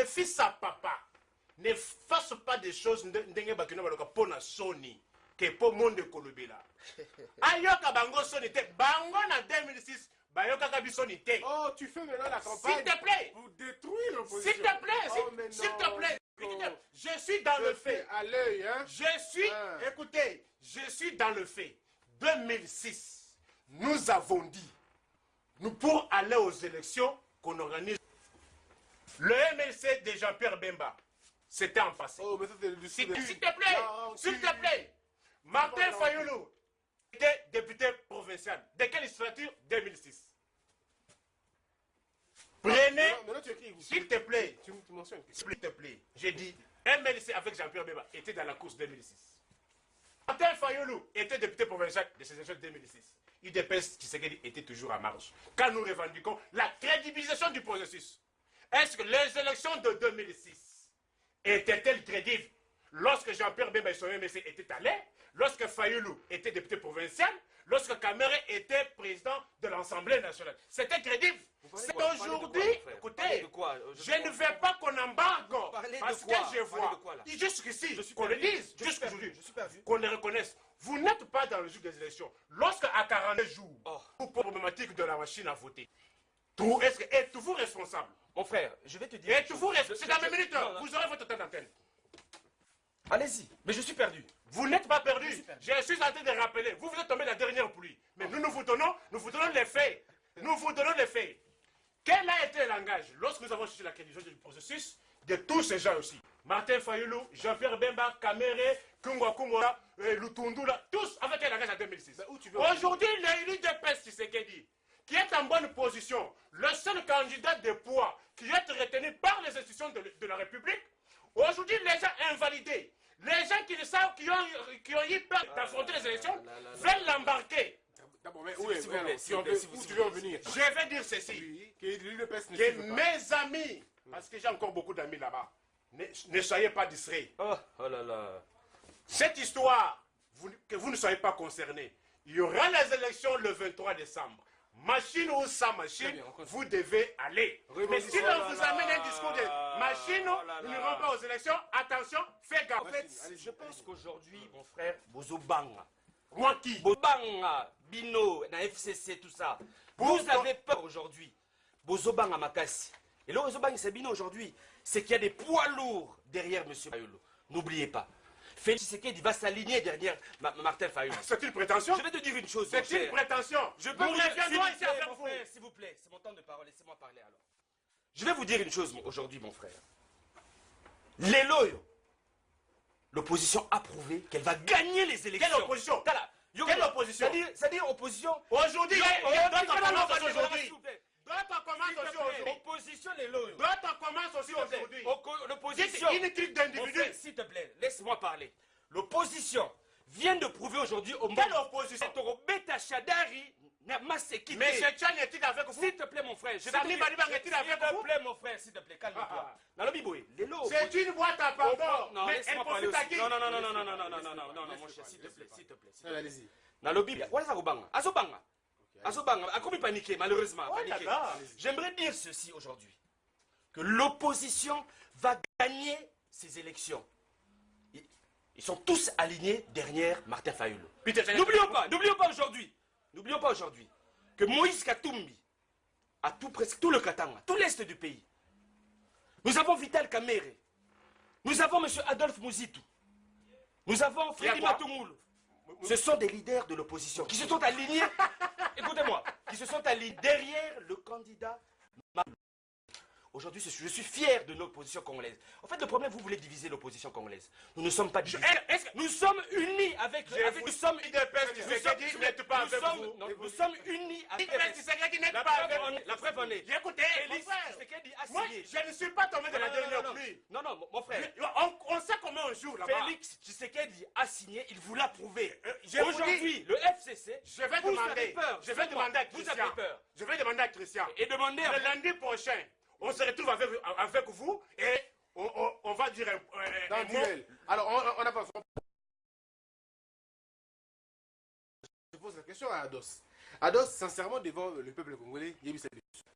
le fils à papa ne fasse pas des choses ndenge bakino baloka pona soni que pour monde kolobela. Ayoka bango soni te bango na 2006 bayoka kabisoni te. Oh, tu fais maintenant la campagne. S'il te plaît. Pour détruire l'opposition. S'il te plaît, s'il te plaît. Je suis dans le fait. À l'œil, hein. Je suis, écoutez, je suis dans le fait. 2006, nous avons dit, nous pour aller aux élections qu'on organise. Le MLC de Jean-Pierre Bemba, c'était en passé. Oh, mais ça, s'il te plaît, Martin Fayoulou était député provincial. De quelle législature? 2006. Prenez, s'il te plaît, s'il te plaît, j'ai dit, MLC avec Jean-Pierre Bemba était dans la course 2006. Martin Fayoulou était député provincial de ces élections 2006. IDPS Tshisekedi était toujours en marche. Quand nous revendiquons la crédibilisation du processus, est-ce que les élections de 2006 étaient-elles crédibles lorsque Jean-Pierre Bemba et son MLC étaient allés, lorsque Fayoulou était député provincial, lorsque Kamere était président de l'Assemblée nationale? C'était crédible. C'est aujourd'hui, écoutez, je ne veux pas qu'on embarque, parce que je vois, jusqu'ici, qu'on le dise, jusqu'aujourd'hui, qu'on le reconnaisse. Vous n'êtes pas dans le jour des élections. Lorsque à 42 jours, pour problématique de la machine à voter, êtes-vous responsable? Mon frère, je vais te dire... Êtes-vous responsable? C'est dans mes minutes, vous aurez votre temps d'antenne. Allez-y, mais je suis perdu. Vous n'êtes pas perdu. Je suis en train de rappeler. Vous êtes tombé la dernière pluie. Mais nous vous donnons les faits. Nous vous donnons les faits. Quel a été le langage lorsque nous avons cherché la crédibilité du processus de tous ces gens aussi? Martin Fayoulou, Jean-Pierre Bemba, Kamere, Kungwa Kumora, Lutundula, tous avec un langage en 2006. Aujourd'hui, l'élu de PES Tshisekedi, qui est en bonne position, le seul candidat de poids qui est retenu par les institutions de la République, aujourd'hui, les gens invalidés, les gens qui ne savent, qui ont eu peur d'affronter les élections, veulent l'embarquer. D'abord, mais où tu veux en venir? Je vais dire ceci. Que mes amis, parce que j'ai encore beaucoup d'amis là-bas, ne soyez pas distraits. Oh là là. Cette histoire, que vous ne soyez pas concernés, il y aura les élections le 23 décembre. Machine ou sans machine, vous devez aller. Mais si l'on vous amène un discours de machine, nous n'irons pas aux élections, attention, faites gaffe. En fait, je pense qu'aujourd'hui, mon frère, Bozobanga, moi qui? Bozobanga, Bino, na FCC, tout ça, vous avez peur aujourd'hui. Bozobanga Makassi. Et le Bozobanga, c'est Bino aujourd'hui. C'est qu'il y a des poids lourds derrière M. Fayoulou. N'oubliez pas. Félix Tshisekedi va s'aligner derrière Martin Fayoulou. C'est une prétention? Je vais te dire une chose. C'est une prétention. Je peux vous reviendrons ici avec vous. S'il vous plaît, c'est mon temps de parole. Laissez-moi parler alors. Je vais vous dire une chose aujourd'hui, mon frère. Les loyaux, l'opposition a prouvé qu'elle va gagner les élections. Quelle opposition? Quelle opposition? C'est-à-dire opposition. Aujourd'hui, d'autres commencent aujourd'hui. D'autres commencent aussi aujourd'hui. Opposition, les loyaux. D'autres commencent aussi aujourd'hui. L'opposition. C'est une clique d'individus. S'il te plaît, laisse-moi parler. L'opposition vient de prouver aujourd'hui au monde. Quelle opposition? Beta Chadari n'a masséqué. Mais ce Tchad est-il avec vous? S'il te plaît, mon frère. Sami Badibang est-il avec vous? S'il te plaît, mon frère, s'il te plaît, calme-toi. C'est une boîte à pardon. Non, laisse-moi parler aussi. Non, mon cher, s'il te plaît, s'il te plaît. Allez-y. Nalobi, voilà ça, Obanga. Azobanga. Azobanga, a combien paniqué, malheureusement. J'aimerais dire ceci aujourd'hui. Que l'opposition va gagner ces élections. Ils sont tous alignés derrière Martin Fayoulou. N'oublions pas aujourd'hui que Moïse Katumbi a presque tout le Katanga, tout l'est du pays. Nous avons Vital Kamere. Nous avons M. Adolphe Mouzitou. Nous avons Frédéric Matoumoulou. Ce sont des leaders de l'opposition qui se sont alignés, écoutez-moi, qui se sont alignés derrière le candidat. Aujourd'hui, je suis fier de notre position congolaise. En fait, le problème, vous voulez diviser l'opposition congolaise. Nous ne sommes pas divisés. Nous sommes unis avec... Nous sommes unis avec... La preuve en est. Écoutez, moi, je ne suis pas tombé de la dernière pluie. Non, mon frère. On sait comment on joue là-bas. Félix Tshisekedi a signé, il vous l'a prouvé. Aujourd'hui, le FCC... Je vais demander à Christian. Je vais demander à Christian. Et demander le lundi prochain, on se retrouve avec vous et on va dire un duel. Alors, on n'a pas... Je pose la question à Ados. Ados, sincèrement, devant le peuple congolais, il y a eu cette discussion.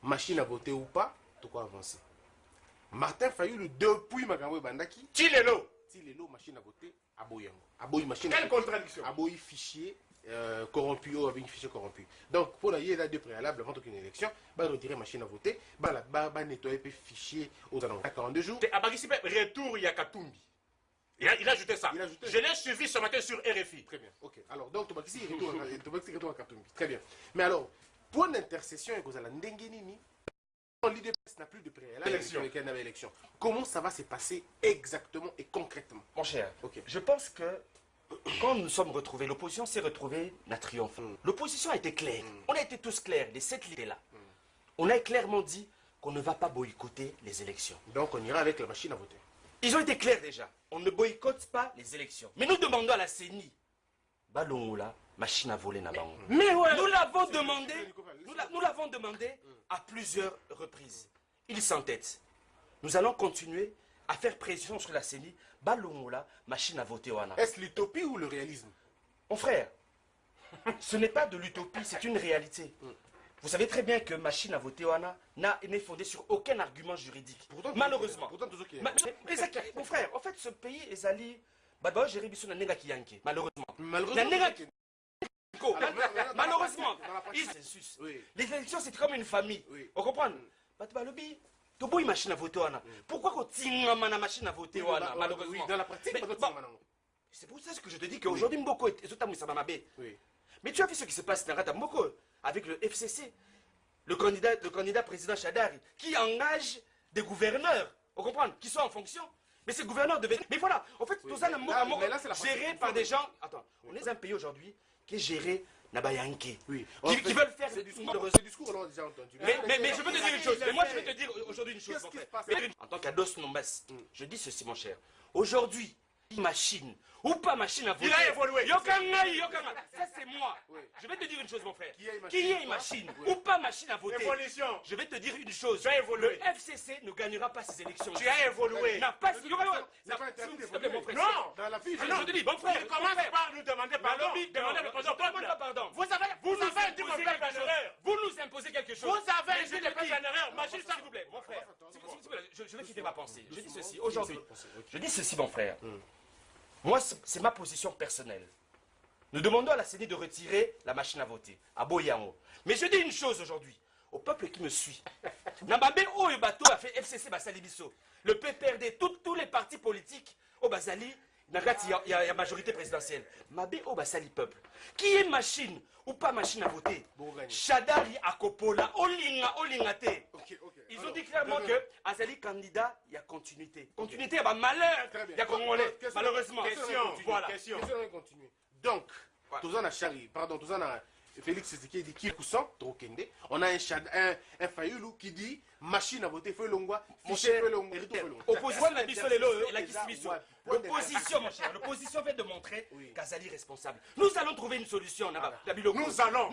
Machine à voter ou pas, de quoi avancer? Martin Fayulu, depuis Makambo Bandaki, Tilelo, machine à voter, Aboyango. Machine. Quelle contradiction? Aboy fichier corrompu, avec un fichier corrompu. Donc, pour la il y a deux préalables avant qu'une élection, bah retirer machine à voter, bah nettoyer le fichier aux alentours. 42 jours. Retour Yakatumbi. Il a ajouté ça. Je l'ai suivi ce matin sur RFI. Très bien, ok. Alors, donc, tu retour à Katumbi. Très bien. Mais alors, point d'intercession, et que Ndengenini, l'IDPS n'a plus de préalable sur lequel on avait élection. Comment ça va se passer exactement et concrètement? Mon cher, je pense que quand nous nous sommes retrouvés, l'opposition s'est retrouvée, n'a triomphé. L'opposition a été claire. On a été tous clairs, les 7 leaders là. On a clairement dit qu'on ne va pas boycotter les élections. Donc, on ira avec la machine à voter. Ils ont été clairs déjà. On ne boycotte pas les élections. Mais nous demandons à la CENI, Balongola, machine à voler Nabango. Mais ouais. Nous l'avons demandé, nous l'avons demandé à plusieurs reprises. Ils s'entêtent. Nous allons continuer à faire pression sur la CENI, Balongola, machine à voter Wana. Est-ce l'utopie ou le réalisme? Mon frère, ce n'est pas de l'utopie, c'est une réalité. Vous savez très bien que machine à voter Wana n'est fondée sur aucun argument juridique. Pourtant, malheureusement. Mon frère, en fait, ce pays est allé. Malheureusement. Malheureusement. Les élections, c'est comme une famille. On comprend? Machine à voter pourquoi qu'on a machine à voter malheureusement? Dans la pratique, c'est pour ça que je te dis qu'aujourd'hui, Mboko est mais tu as vu ce qui se passe dans Mboko avec le FCC, le candidat président Chadari, qui engage des gouverneurs, on comprend, qui sont en fonction. Mais ces gouverneurs devaient... Mais voilà, en fait, tout ça, géré par des gens... Attends, on est un pays aujourd'hui qui est géré Nabayanké, qui veulent faire ce discours, on l'a déjà entendu. Mais je peux te dire une chose, mais moi je vais te dire aujourd'hui une chose, mon frère. En tant qu'Ados Nombas, je dis ceci, mon cher. Aujourd'hui, machine ou pas machine à voter. Il a évolué. Ça c'est moi. Je vais te dire une chose, mon frère. Qui est machine ou pas machine à voter. Évolution. Je vais te dire une chose. Le FCC ne gagnera pas ces élections. Tu as évolué. N'a pas. Non. Dans la fille. Je te dis, mon frère. Commence par nous demander pardon. Demandez le président. Pardon. Vous avez dit qu'on fait une erreur. Vous nous imposez quelque chose. Vous avez dit qu'on fait une erreur. Machine, s'il vous plaît, mon frère. Je vais quitter ma pensée. Je dis ceci aujourd'hui. Je dis ceci, mon frère. Moi, c'est ma position personnelle. Nous demandons à la CENI de retirer la machine à voter, à Boyango. Mais je dis une chose aujourd'hui, au peuple qui me suit. Nambambe Oyebato a fait FCC Basalibiso. Le PPRD, tous les partis politiques, au Basali, il y a majorité présidentielle. Mabé au Basali peuple. Qui est machine ou pas machine à voter? Chadari Akopola, Olingate. Ils ont dit clairement que Azali candidat, il y a continuité. Continuité, il y a malheur. Il y a Congolais, malheureusement. Question. Donc, tous en a Chari, pardon, tous en a Félix Tshisekedi dit qui coussant, Trokende. On a un Fayulu qui dit machine à voter, feu longwa, fichier feu longwa. L'opposition, mon cher, l'opposition vient de montrer qu'Azali est responsable. Nous allons trouver une solution, Nous allons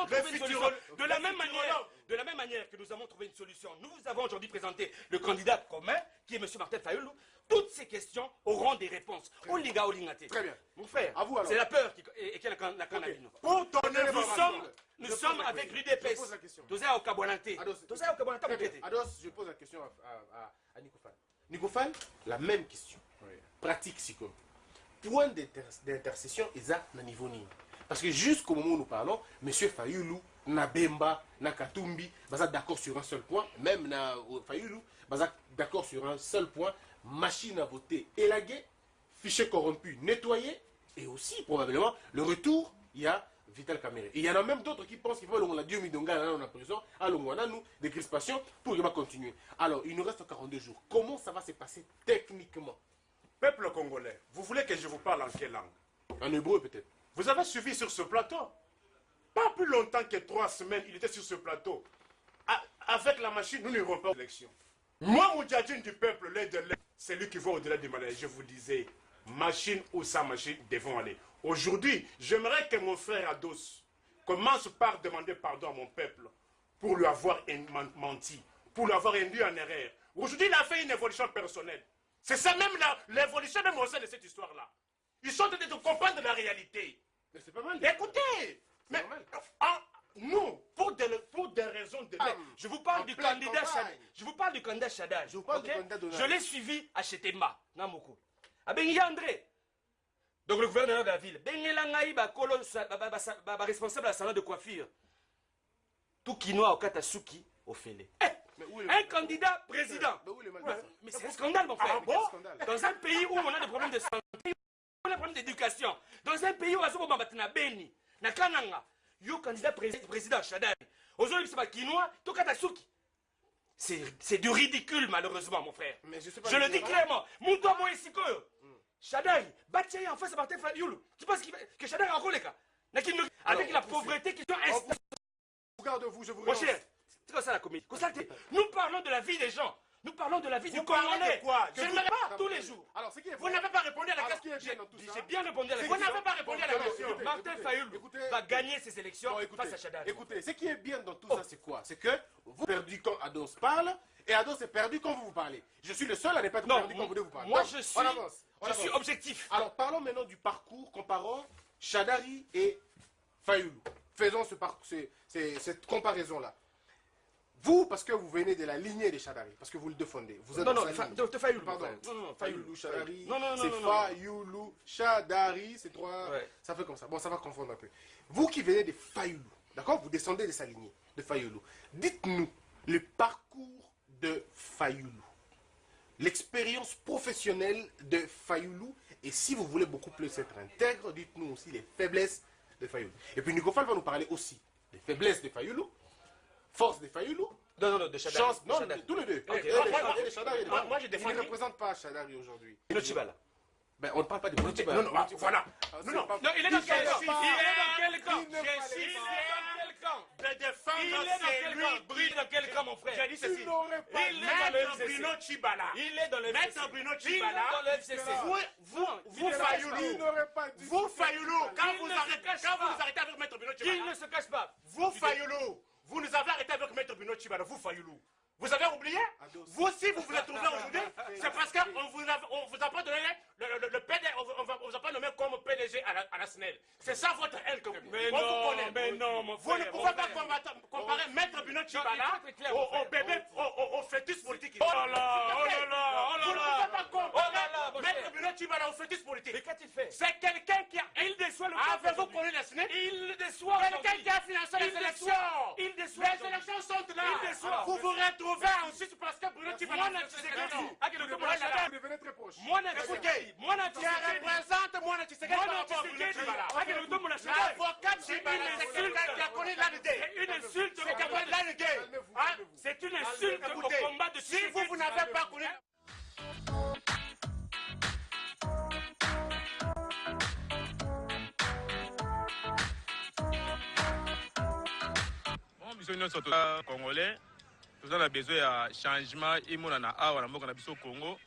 trouver une solution. De la même manière que nous avons trouvé une solution, nous avons aujourd'hui présenté le candidat commun, qui est M. Martin Fayulu. Toutes ces questions auront des réponses. Oliga Olingate. Très bien. Mon frère, c'est la peur qui n'a qu'un avis. Pour donner nous sommes avec l'UDPS. Toza Okabouanante. Ados, je pose la question à Nikofan. Nikofan, la même question. Pratique, c'est comme. Point d'intercession, ils ont un niveau ni. Parce que jusqu'au moment où nous parlons, M. Fayulu, Nabemba, Nakatumbi, d'accord sur un seul point. Même Fayulu, d'accord sur un seul point. Machine à voter élaguée, fichier corrompu nettoyé, et aussi probablement le retour, il y a Vital Kamerhe. Il y en a même d'autres qui pensent qu'il faut qu'on a Dieu Midonga dans la prison, allons on a nous des crispations pour qu'il va continuer. Alors il nous reste 42 jours. Comment ça va se passer techniquement? Peuple congolais, vous voulez que je vous parle en quelle langue? En hébreu peut-être. Vous avez suivi sur ce plateau. Pas plus longtemps que 3 semaines, il était sur ce plateau. Avec la machine, nous n'irons pas aux élections. Moi, Moudjadjine du peuple, l'aide de l'aide, c'est lui qui va au-delà du malheur. Je vous disais, machine ou sans machine, devons aller. Aujourd'hui, j'aimerais que mon frère Ados commence par demander pardon à mon peuple pour lui avoir menti, pour lui avoir induit en erreur. Aujourd'hui, il a fait une évolution personnelle. C'est ça même l'évolution même au sein de cette histoire-là. Ils sont en train de comprendre la réalité. Mais c'est pas mal. Écoutez, mais Non, pour des raisons de... Je vous parle du candidat Chadari. Je vous parle du candidat Chadari. Je l'ai suivi à Chetema, Namoko. Abengi André. Donc le gouverneur de la ville. Bengelangaï, responsable de la salon de coiffure. Tout quinoa au Katasuki, au Félé. Un candidat président. Mais c'est un scandale, mon frère. Dans un pays où on a des problèmes de santé, on a des problèmes d'éducation, dans un pays où on a des Beni, Nakananga, yo candidat président Chadari. Aujourd'hui, c'est pas quinoa, tout Katasuki. C'est du ridicule, malheureusement, mon frère. Je le dis clairement. Moutoua Moesiko. Chadari, Batchaya en face à Martin Fayoulou. Tu penses que Chadari est encore les cas? Avec la pauvreté qui sont installée. Regarde-vous, je vous Mon cher, c'est comme ça la comédie. Nous parlons de la vie des gens. Nous parlons de la vie du Congolais. Je ne l'ai pas tous les jours. Alors, vous n'avez pas répondu à la question. J'ai bien répondu à la question. Vous n'avez pas répondu à la question. Martin Fayoulou va gagner ses élections face à Chadari. Écoutez, ce qui est bien dans tout ça, c'est quoi? C'est que vous perdu quand Ados parle et Ados est perdu quand vous parlez. Je suis le seul à ne pas être perdu quand vous parlez. Moi, je suis objectif. Alors, parlons maintenant du parcours comparant Chadari et Fayoulou. Faisons cette comparaison-là. Vous, parce que vous venez de la lignée des Chadari, parce que vous le défendez. Vous êtes Fayoulou. Pardon. Non, Fayoulou, Chadari. C'est Fayoulou, Chadari, c'est trois. Ouais. Ça fait comme ça. Bon, ça va confondre un peu. Vous qui venez de Fayoulou, d'accord? Vous descendez de sa lignée, de Fayoulou. Dites-nous le parcours de Fayoulou. L'expérience professionnelle de Fayoulou. Et si vous voulez beaucoup plus être intègre, dites-nous aussi les faiblesses de Fayoulou. Et puis Nicofal va nous parler aussi des faiblesses de Fayoulou, force de Fayoulou. Non, de Chadari. Chance, non, tous les deux. Moi, je défends. Il ne représente pas Chadari aujourd'hui. Chibala. Ben, on ne parle pas de Bruno Chibala. Non, voilà. Non, il est dans quel camp? Il est dans quel camp, mon frère? J'ai dit ceci. Maître Bruno Chibala. Il est dans le FCC. Maître Bruno Chibala. Vous, Fayoulou, quand vous nous arrêtez avec Maître Bruno Chibala. Il ne se cache pas. Vous, Fayoulou, vous nous avez arrêté avec Maître Bruno Chibala. Vous, Fayoulou. Vous avez oublié? Vous aussi, vous vous êtes trouvé aujourd'hui. C'est parce qu'on vous a pas donné le PDG, on vous a pas nommé comme PDG à la SNEL. C'est ça votre haine que vous. Mais non, mon frère. Vous ne pouvez pas comparer Maître Bruno Chibala au bébé, au fœtus politique. Oh là là. Vous ne pouvez pas comparer Maître Bruno Chibala au fœtus politique. Mais qu'a-t-il fait? C'est quelqu'un qui a... Il déçoit le peuple. Avez-vous connu la SNEL? Il déçoit quelqu'un qui a financé les élections. Il déçoit. Les élections sont là. Il déçoit. Vous vous retrouvez ensuite parce que Bruno Chibala... Vous devenez très proche. Écoutez, qui représente Moana Tshisekedi par rapport à Bruno Chibala. L'avocat Chibala, c'est quelqu'un qui a connu l'AND. C'est une insulte. C'est une insulte au combat de si vous n'avez pas connu... biso nyonso toza congolais toza na besoin ya changement emonana awa na mboka na biso Congo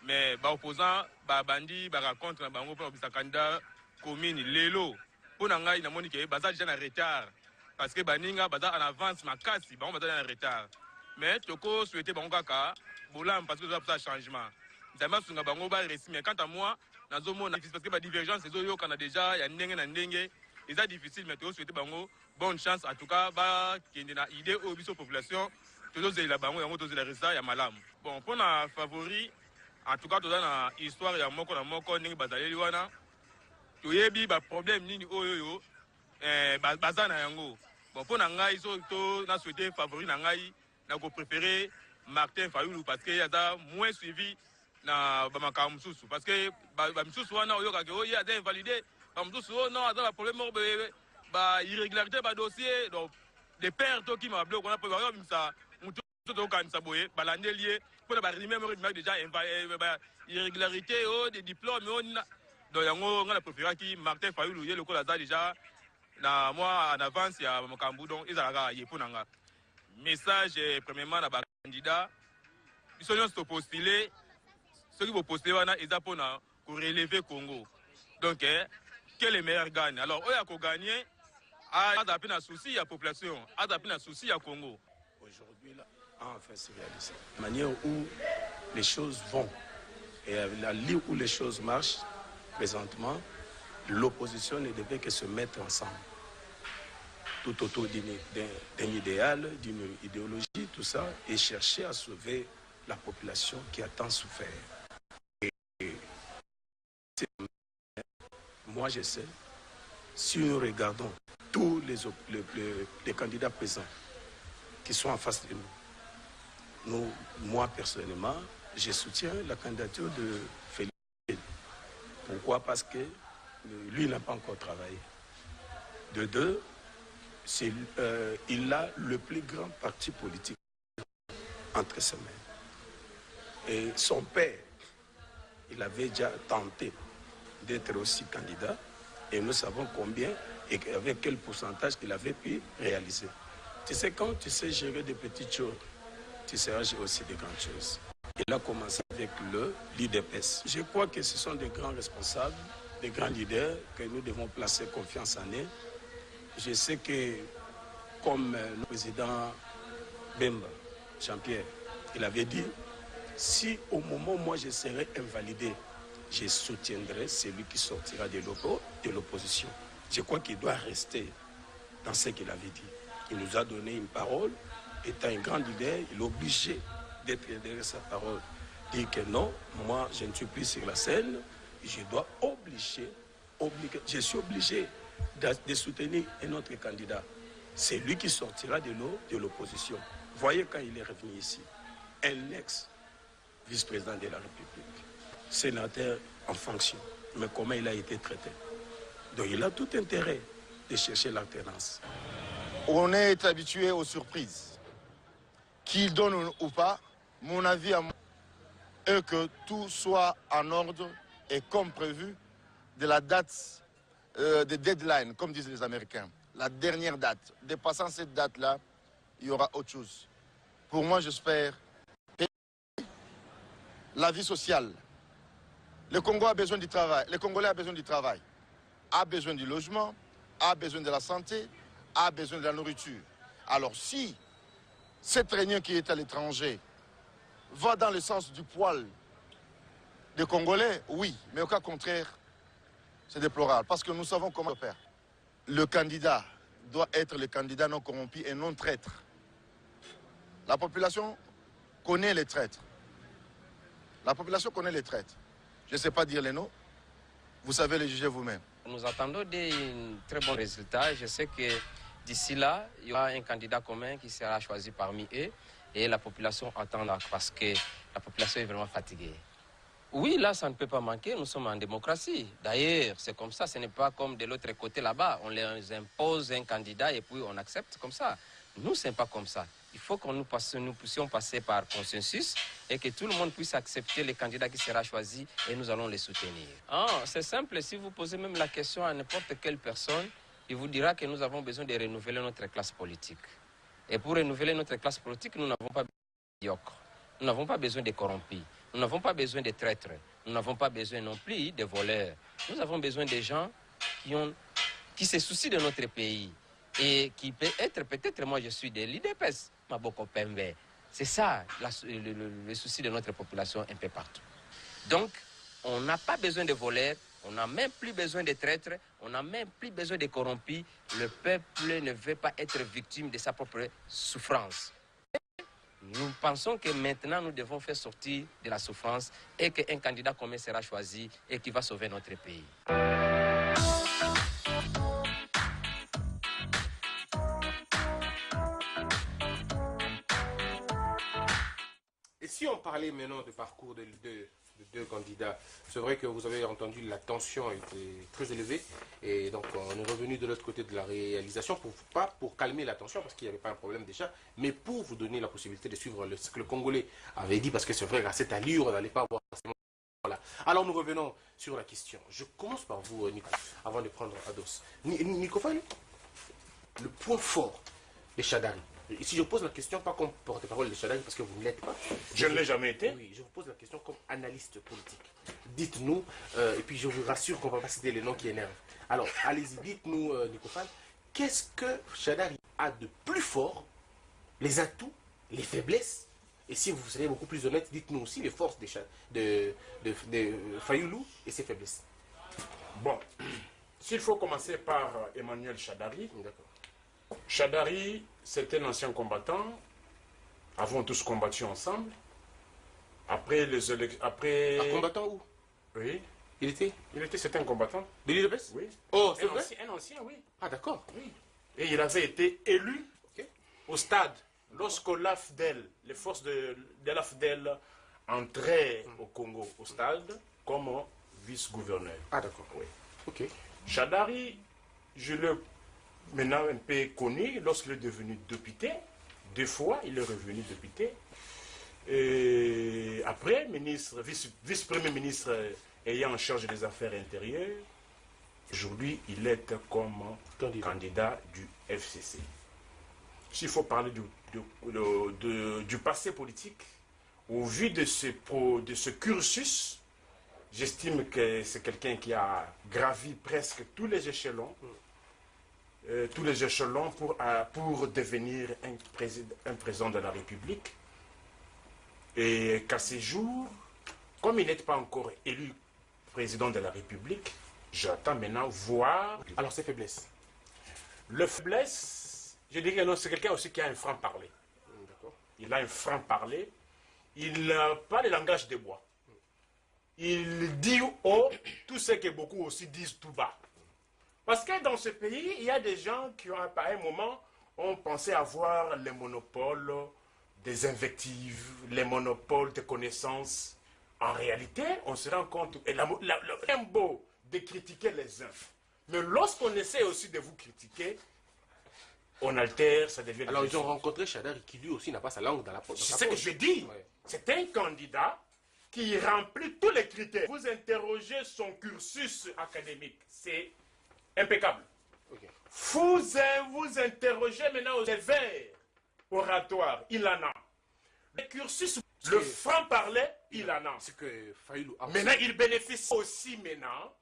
mais baopposant babandi baracontre na bango mpona kobisa candidat commune lelo mpo na ngai namoni ke baza déjà na retard parce que baninga baza en avance makasi bango baza na retard mais tokosouhaite bango kaka bolamu parce que toza posa changement nzambe asunga bango baresi mais quant à moi nazomona parce que badivergence ezoyokana déjà ya ndenge na ndenge eza difficile mais tokosouhaite bango bonne chance en tout cas bakende na idée oyo biso population tozozelela bango yango tozela résultat ya malamu bon mpona favori en tout cas toza na histoire ya moko na moko ndenge bazaleli wana toyebi baproblème nini oyoyo baza na yango bon mpona ngai so na souhaite favori na ngai na kopréféré Martin Fayoulou parce que aza moins suivi na bamakambo mosusu parce que bamisusu wana oyokaki oye aza invalidé bamosusu o non aza baproblème moko irrégularité dossier donc des pertes qui m'a bloqué on a préparé comme ça muto kanisa boye balandeli ye pour ba rimer déjà irrégularité des diplômes donc yango ngala préféré qui Martin Fayoulou ye lokola za déjà na moi en avance ya makambu donc ezalaka ye ponanga message premièrement na ba candidat biso nyonso postuler ceux qui vont postuler wana eza pona ko relever Congo donc que les meilleurs gagnent alors oya ko gagner adapter na souci ya population adapter na souci ya Congo aujourd'hui là enfin c'est réalisé la manière où les choses vont et la ligne où les choses marchent présentement l'opposition ne devait que se mettre ensemble tout autour d'un idéal, d'une idéologie, tout ça, et chercher à sauver la population qui a tant souffert. Et moi, je sais, si nous regardons tous les candidats présents qui sont en face de nous, moi, personnellement, je soutiens la candidature de Félix. Pourquoi? Parce que lui n'a pas encore travaillé. De deux, il a le plus grand parti politique entre ses mains. Et son père, il avait déjà tenté d'être aussi candidat. Et nous savons combien et avec quel pourcentage il avait pu réaliser. Tu sais, quand tu sais gérer des petites choses, tu sauras gérer aussi des grandes choses. Il a commencé avec l'IDPS. Je crois que ce sont des grands responsables, des grands leaders que nous devons placer confiance en eux. Je sais que, comme le président Bemba, Jean-Pierre, il avait dit, si au moment où moi je serai invalidé, je soutiendrai celui qui sortira de l'opposition. Je crois qu'il doit rester dans ce qu'il avait dit. Il nous a donné une parole. Étant un grand leader, il est obligé d'être derrière sa parole. Dire que non, moi je ne suis plus sur la scène, je dois je suis obligé de soutenir un autre candidat. C'est lui qui sortira de l'opposition. Voyez quand il est revenu ici, un ex-vice-président de la République, sénateur en fonction, mais comment il a été traité. Donc il a tout intérêt de chercher l'alternance. On est habitué aux surprises. Qu'il donne ou pas, mon avis à moi est que tout soit en ordre et comme prévu de la date de deadline, comme disent les Américains. La dernière date. Dépassant cette date-là, il y aura autre chose. Pour moi, j'espère la vie sociale. Le Congo a besoin du travail. Les Congolais ont besoin du travail. A besoin du logement, a besoin de la santé, a besoin de la nourriture. Alors si cette réunion qui est à l'étranger va dans le sens du poil des Congolais, oui, mais au cas contraire, c'est déplorable parce que nous savons comment faire. Le candidat doit être le candidat non corrompu et non traître. La population connaît les traîtres. La population connaît les traîtres. Je ne sais pas dire les noms. Vous savez les juger vous-même. Nous attendons des très bons résultats. Je sais que d'ici là, il y aura un candidat commun qui sera choisi parmi eux. Et la population attend parce que la population est vraiment fatiguée. Oui, là, ça ne peut pas manquer. Nous sommes en démocratie. D'ailleurs, c'est comme ça. Ce n'est pas comme de l'autre côté là-bas. On leur impose un candidat et puis on accepte comme ça. Nous, ce n'est pas comme ça. Il faut que nous puissions passer par consensus et que tout le monde puisse accepter le candidat qui sera choisi et nous allons les soutenir. C'est simple. Si vous posez même la question à n'importe quelle personne, il vous dira que nous avons besoin de renouveler notre classe politique. Et pour renouveler notre classe politique, nous n'avons pas besoin de médiocres. Nous n'avons pas besoin de corrompus. Nous n'avons pas besoin de traîtres. Nous n'avons pas besoin non plus de voleurs. Nous avons besoin des gens qui se soucient de notre pays. Et qui peut être, peut-être, moi je suis de l'IDPS, Maboko Pembe. C'est ça le souci de notre population un peu partout. Donc, on n'a pas besoin de voleurs, on n'a même plus besoin de traîtres, on n'a même plus besoin de corrompus. Le peuple ne veut pas être victime de sa propre souffrance. Nous pensons que maintenant nous devons faire sortir de la souffrance et qu'un candidat commun sera choisi et qui va sauver notre pays. Et si on parlait maintenant du parcours de deux candidats, c'est vrai que vous avez entendu, la tension était très élevée. Et donc on est revenu de l'autre côté de la réalisation, pas pour calmer la tension, parce qu'il n'y avait pas un problème déjà, mais pour vous donner la possibilité de suivre ce que le Congolais avait dit, parce que c'est vrai qu'à cette allure, on n'allait pas avoir... Voilà. Alors nous revenons sur la question. Je commence par vous, Nico, avant de prendre Ados. Nico Fall, le point fort des Chadari. Si je pose la question, pas comme porte-parole de Chadari, parce que vous ne l'êtes pas. Je ne l'ai jamais été. Oui, je vous pose la question comme analyste politique. Dites-nous, et puis je vous rassure qu'on ne va pas citer les noms qui énervent. Alors, allez-y, dites-nous, Nico Fall, qu'est-ce que Chadari a de plus fort, les atouts, les faiblesses, et si vous serez beaucoup plus honnête, dites-nous aussi les forces de Fayoulou et ses faiblesses. Bon, s'il faut commencer par Emmanuel Chadari, d'accord. Chadari, c'est un ancien combattant. Avons tous combattu ensemble. Après les élections... Après... Un combattant où? Oui. Il était? C'était un combattant. De l'île Oui. Oh, c'est vrai? Un ancien, oui. Ah, d'accord. Oui. Et il avait été élu au stade lorsque l'AFDEL, les forces de l'AFDEL entraient au Congo, au stade, comme vice-gouverneur. Ah, d'accord. Oui. Ok. Chadari, je l'ai maintenant un peu connu lorsqu'il est devenu député. 2 fois, il est revenu député. Et après, vice-premier ministre ayant en charge des affaires intérieures, aujourd'hui, il est comme candidat du FCC. S'il faut parler du passé politique, au vu de ce cursus, j'estime que c'est quelqu'un qui a gravi presque tous les échelons pour devenir un président de la République. Et qu'à ces jours, comme il n'est pas encore élu président de la République, j'attends maintenant voir... Alors, ses faiblesses? Le faiblesse, je dirais non, c'est quelqu'un aussi qui a un franc-parler. Il a un franc-parler. Il n'a pas le langage de bois. Il dit haut tout ce que beaucoup aussi disent tout bas. Parce que dans ce pays, il y a des gens qui, à un moment, ont pensé avoir le monopole des invectives, les monopoles des connaissances. En réalité, on se rend compte, et c'est beau de critiquer les uns. Mais lorsqu'on essaie aussi de vous critiquer, on altère, ça devient... Alors, ils ont rencontré Chadari qui, lui aussi, n'a pas sa langue dans la poche. C'est ce que je dis. Ouais. C'est un candidat qui remplit tous les critères. Vous interrogez son cursus académique. C'est impeccable. Okay. Vous interrogez maintenant aux vers oratoires. Il en a. Le cursus, le franc-parler, il en a. C'est que Fayulu a... Maintenant, il bénéficie aussi maintenant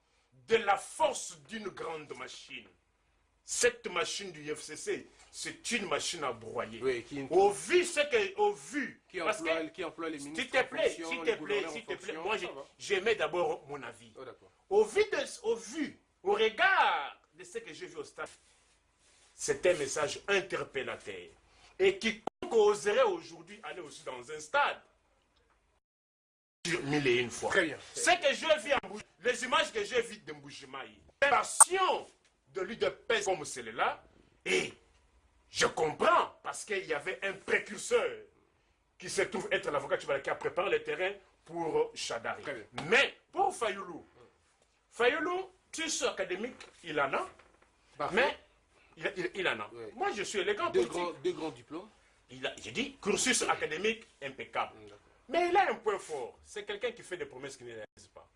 de la force d'une grande machine. Cette machine du FCC, c'est une machine à broyer. Oui, au vu, qui emploie les ministres. S'il te plaît, moi j'aimais d'abord mon avis. Oh, au regard de ce que j'ai vu au stade, c'est un message interpellateur. Et quiconque oserait aujourd'hui aller aussi dans un stade, sur 1001 fois. Très bien. Ce que j'ai vu en Bouche, les images que j'ai vues de Mboujimaï, passion de lui de paix comme celle-là, et je comprends, parce qu'il y avait un précurseur qui se trouve être l'avocat qui a préparé le terrain pour Chadari. Mais pour Fayulu, cursus académique, il en a, mais il en a. Oui. Moi, je suis élégant. Deux grands diplômes. J'ai dit cursus académique impeccable. Mais il a un point fort, c'est quelqu'un qui fait des promesses qu'il ne réalise pas.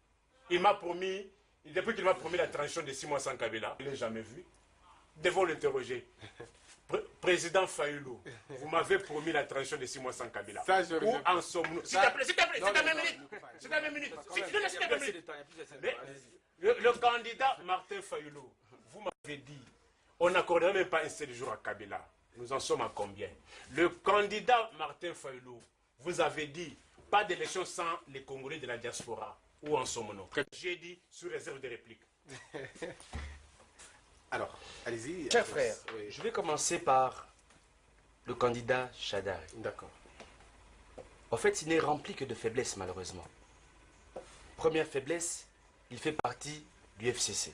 Il m'a promis, depuis qu'il m'a promis la transition de 6 mois sans Kabila, il ne l'a jamais vu. Devons l'interroger. Président Fayulu, vous m'avez promis la transition de 6 mois sans Kabila. Ça, où en sommes-nous? S'il te plaît, c'est ta même minute. C'est ta même minute. Le candidat Martin Fayulu, vous m'avez dit, on n'accorderait même pas un seul jour à Kabila. Nous en sommes à combien? Le candidat Martin Fayulu, vous avez dit, pas d'élection sans les Congolais de la diaspora. Où en sommes-nous? J'ai dit, sous réserve de réplique. Alors, allez-y. Chers frères, oui. Je vais commencer par le candidat Chadari. D'accord. En fait, il n'est rempli que de faiblesses, malheureusement. Première faiblesse, il fait partie du FCC.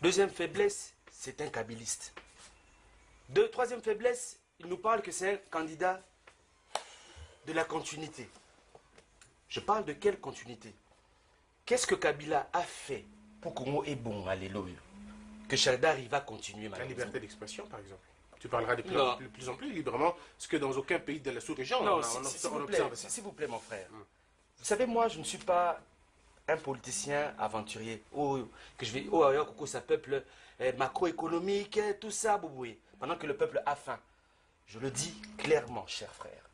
Deuxième faiblesse, c'est un kabiliste. Troisième faiblesse, il nous parle que c'est un candidat de la continuité. Je parle de quelle continuité? Qu'est-ce que Kabila a fait pour Congo est bon, alléluia? Que Chadari va continuer la liberté d'expression, par exemple. Tu parleras de plus en plus librement, ce que dans aucun pays de la sous-région, on observe. S'il vous plaît, mon frère. Vous savez, moi, je ne suis pas un politicien aventurier. Que je vais, ça peuple macroéconomique, tout ça, bouboué. Pendant que le peuple a faim. Je le dis clairement, chers frères,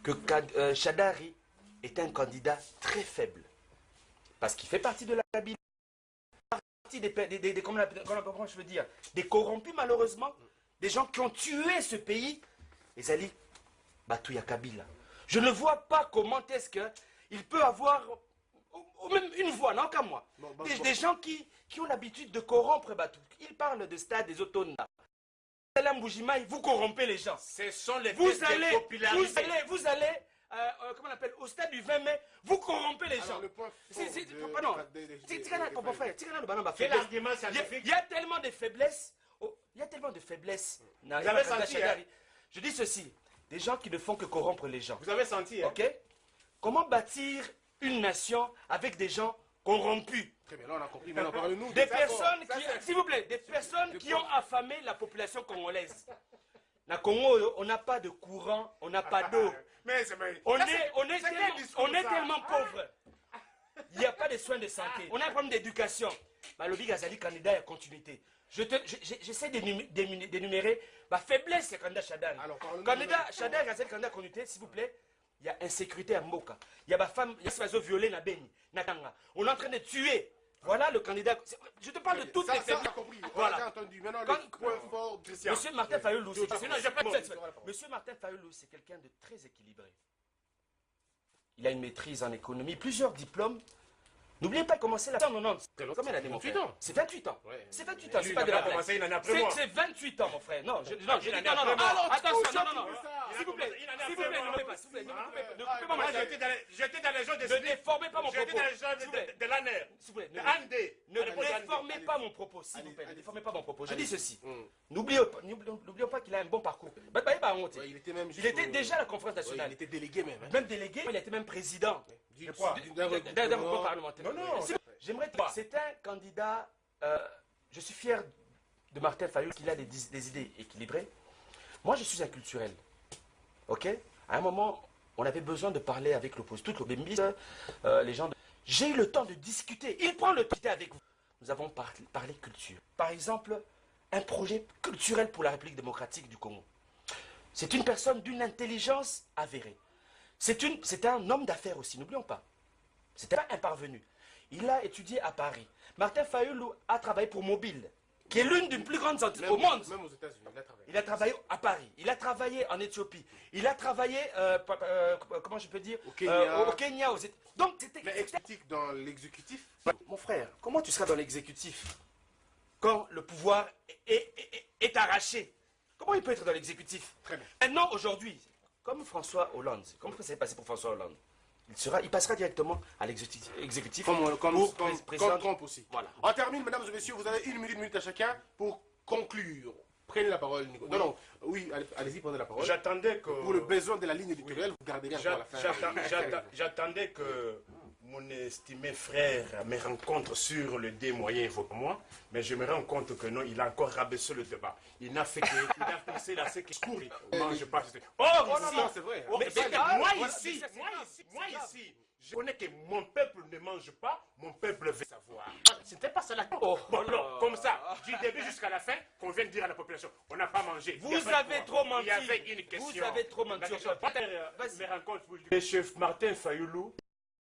que Chadari est un candidat très faible. Parce qu'il fait partie de la Kabila. Comment je veux dire, des corrompus malheureusement, des gens qui ont tué ce pays, les alliés, Batouya Kabila. Je ne vois pas comment est-ce qu'il peut avoir même une voix, non qu'à moi. Des gens qui ont l'habitude de corrompre Batou. Ils parlent de stade des autones. allez à Mbujimaï, vous corrompez les gens. Ce sont les vous allez, comment on appelle, au stade du 20 mai, vous corrompez les gens. Pardon, quel argument scientifique? Il y a tellement de faiblesses. Il y a tellement de faiblesses. Vous avez senti, hein? Je dis ceci, des gens qui ne font que corrompre les gens. Vous avez senti, hein? Ok? Comment bâtir une nation avec des gens corrompus? Très bien, là on a compris, maintenant parlez-nous. Des personnes qui, s'il vous plaît, des personnes qui ont affamé la population congolaise. La Congo, on n'a pas de courant, on n'a pas d'eau. On est tellement pauvres. Il n'y a pas de soins de santé. On a un problème d'éducation. Malobi Gazali, candidat à continuité. J'essaie d'énumérer ma faiblesse, candidat Chadan. Candidat Chadan, Gazali, candidat à continuité, s'il vous plaît. Il y a insécurité à Mboka. Il y a ma femme, il y a ce oiseau violé na Beni, Nakanga. On est en train de tuer. Voilà le candidat. Je te parle de toutes les faiblesses. Voilà. Entendu. Maintenant, le point fort, Christian. Monsieur Martin Fayoulou, Monsieur Martin Fayoulou, c'est quelqu'un de très équilibré. Il a une maîtrise en économie, plusieurs diplômes. N'oubliez pas de commencer la 90. Combien d'années, mon frère? C'est 28 ans. C'est 28 ans, c'est pas de la blague. C'est 28 ans, mon frère. Non, je dis non. Attention, non. S'il vous plaît, ne coupez pas. J'étais dans les gens de... Ne déformez pas mon propos. J'étais dans les gens de l'ANER. S'il vous plaît, ne déformez pas mon propos, s'il vous plaît. Ne déformez pas mon propos. Je dis ceci. N'oublions pas qu'il a un bon parcours. Il était même... Il était déjà à la conférence nationale. Il était délégué même. Même délégué, il était même président. D'un regroupement parlementaire. Non. J'aimerais dire, c'est un candidat, je suis fier de Martin Fayoulou, qu'il a des idées équilibrées. Moi, je suis un culturel. Ok? À un moment, on avait besoin de parler avec l'opposition, toutes les gens. J'ai eu le temps de discuter. Il prend le temps avec vous. Nous avons parlé culture. Par exemple, un projet culturel pour la République démocratique du Congo. C'est une personne d'une intelligence avérée. C'est un homme d'affaires aussi, n'oublions pas. C'était pas un parvenu. Il a étudié à Paris. Martin Fayoulou a travaillé pour Mobile, qui est l'une des plus grandes entreprises au monde. Même aux États-Unis, il a travaillé à Paris. Il a travaillé en Éthiopie. Il a travaillé, comment je peux dire, au Kenya. Donc, c'était... Mais explique dans l'exécutif. Mon frère, comment tu seras dans l'exécutif quand le pouvoir est arraché? Comment il peut être dans l'exécutif? Très bien. Maintenant, aujourd'hui, comme François Hollande, comme ça s'est passé pour François Hollande, il passera directement à l'exécutif. Comme Trump aussi. Voilà. On termine, mesdames et messieurs, vous avez une minute à chacun pour conclure. Prenez la parole, Nico. Oui. Non, oui, allez-y, prenez la parole. J'attendais que... Pour le besoin de la ligne éditoriale, vous garderez encore la fin. J'attendais que mon estimé frère me rencontre sur le dé moyen évoque moi, mais je me rends compte que non, il a encore rabaissé le débat. Il n'a fait que... Il a pensé là, c'est qu'il court. Moi, je pense... Or, ici... Non, c'est vrai. Moi, ici... Je connais que mon peuple ne mange pas, mon peuple veut savoir. C'était pas ça la question. Comme ça, du début jusqu'à la fin, qu'on vient de dire à la population, on n'a pas mangé. Vous avez trop menti. Il y avait une question. Vous avez trop menti. Me rencontre le chef Martin Fayoulou,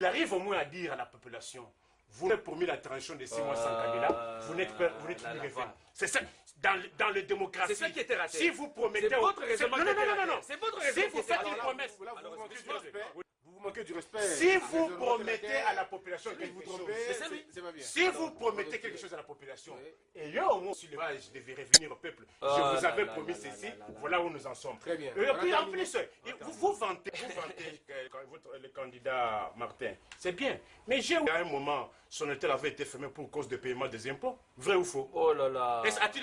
il arrive au moins à dire à la population, vous avez promis la transition de 6 mois sans candidat, vous n'êtes plus revenu. C'est ça, dans le démocratie. C'est ça qui était raté. Si vous promettez... C'est votre raisonnement. Non. C'est votre raisonnement. Si vous faites une promesse... Vous manquez du respect. Si vous promettez à la population quelque chose, c'est pas bien. Si vous promettez quelque chose à la population, et yo, au moins, sur le je devais revenir au peuple. Je vous avais promis ceci, voilà où nous en sommes. Très bien. Et puis en plus, vous vantez le candidat Martin. C'est bien. Mais à un moment, son hôtel avait été fermé pour cause de paiement des impôts. Vrai ou faux? Oh là là. A-t-il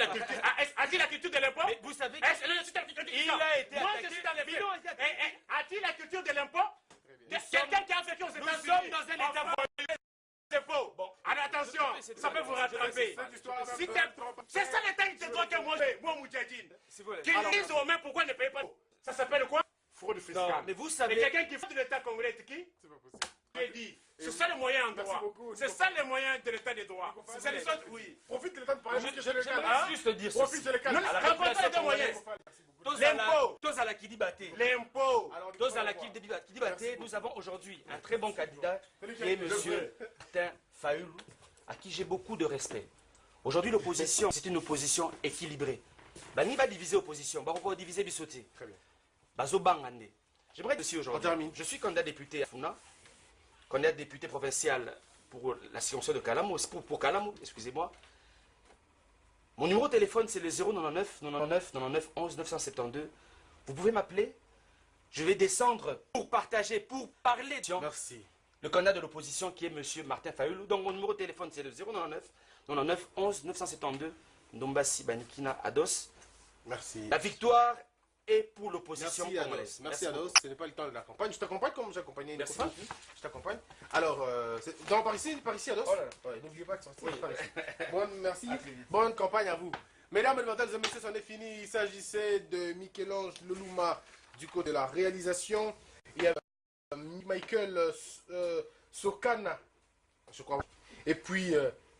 la culture de l'impôt? Vous savez il a été attaqué. A-t-il la culture de l'impôt? Quelqu'un qui a vécu aux États-Unis. Nous sommes dans un état... C'est faux. Bon, alors attention, ça peut vous rattraper. C'est ça l'état de droit que moi, Moudjadine. Qu'ils disent aux mains pourquoi ne payez pas. Ça s'appelle quoi? Fraude fiscale. Mais vous savez... Et quelqu'un qui fait de l'état congolais, c'est qui? C'est pas possible. C'est ça le moyen en droit. C'est ça le moyen de l'état des droits. C'est les autres, oui. Profite de l'état de parler. J'aimerais juste dire ceci. Profite de l'état. Rencontrez les deux moyens. L'impôt. Tous à la Kidibaté. L'impôt. Tous à la Kidibaté. Nous avons aujourd'hui un très bon candidat qui est M. Martin Fayoulou, à qui j'ai beaucoup de respect. Aujourd'hui, l'opposition, c'est une opposition équilibrée. Bani va diviser l'opposition. Bah, on va diviser Bissoté. Très bien. Bazo Bangande. J'aimerais aussi aujourd'hui. Je suis candidat député à Funa, candidat député provincial pour la circonscription de Kalamo, pour Kalamo, excusez-moi. Mon numéro de téléphone, c'est le 099 99 99 11 972. Vous pouvez m'appeler. Je vais descendre pour partager, pour parler. Merci. Le candidat de l'opposition qui est M. Martin Fayoulou. Donc mon numéro de téléphone, c'est le 099 99 11 972. Ndombasi Banikina Ados. Merci. La victoire est pour l'opposition congolaise. congolaise. Merci Ados, ce n'est pas le temps de la campagne. Je t'accompagne comme j'accompagnais Nico Fan. Je t'accompagne. Alors, par ici Ados. Oh là là. Ouais, n'oubliez pas que c'est par ici. Merci. Bonne campagne à vous. Mesdames, Mesdemoiselles et Messieurs, c'en est fini. Il s'agissait de Michel-Ange Lelouma du côté de la réalisation. Il y a Michael Sokana, je crois. Et puis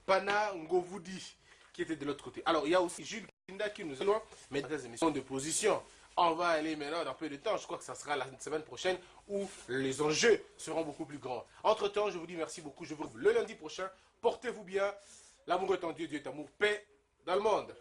Pana Ngovoudi qui était de l'autre côté. Alors, il y a aussi Jules Kinda qui nous est loin. Mesdames et Messieurs, de position. On va aller maintenant dans peu de temps. Je crois que ça sera la semaine prochaine où les enjeux seront beaucoup plus grands. Entre-temps, je vous dis merci beaucoup. Je vous retrouve le lundi prochain. Portez-vous bien. L'amour est en Dieu, Dieu est amour. Paix dans le monde.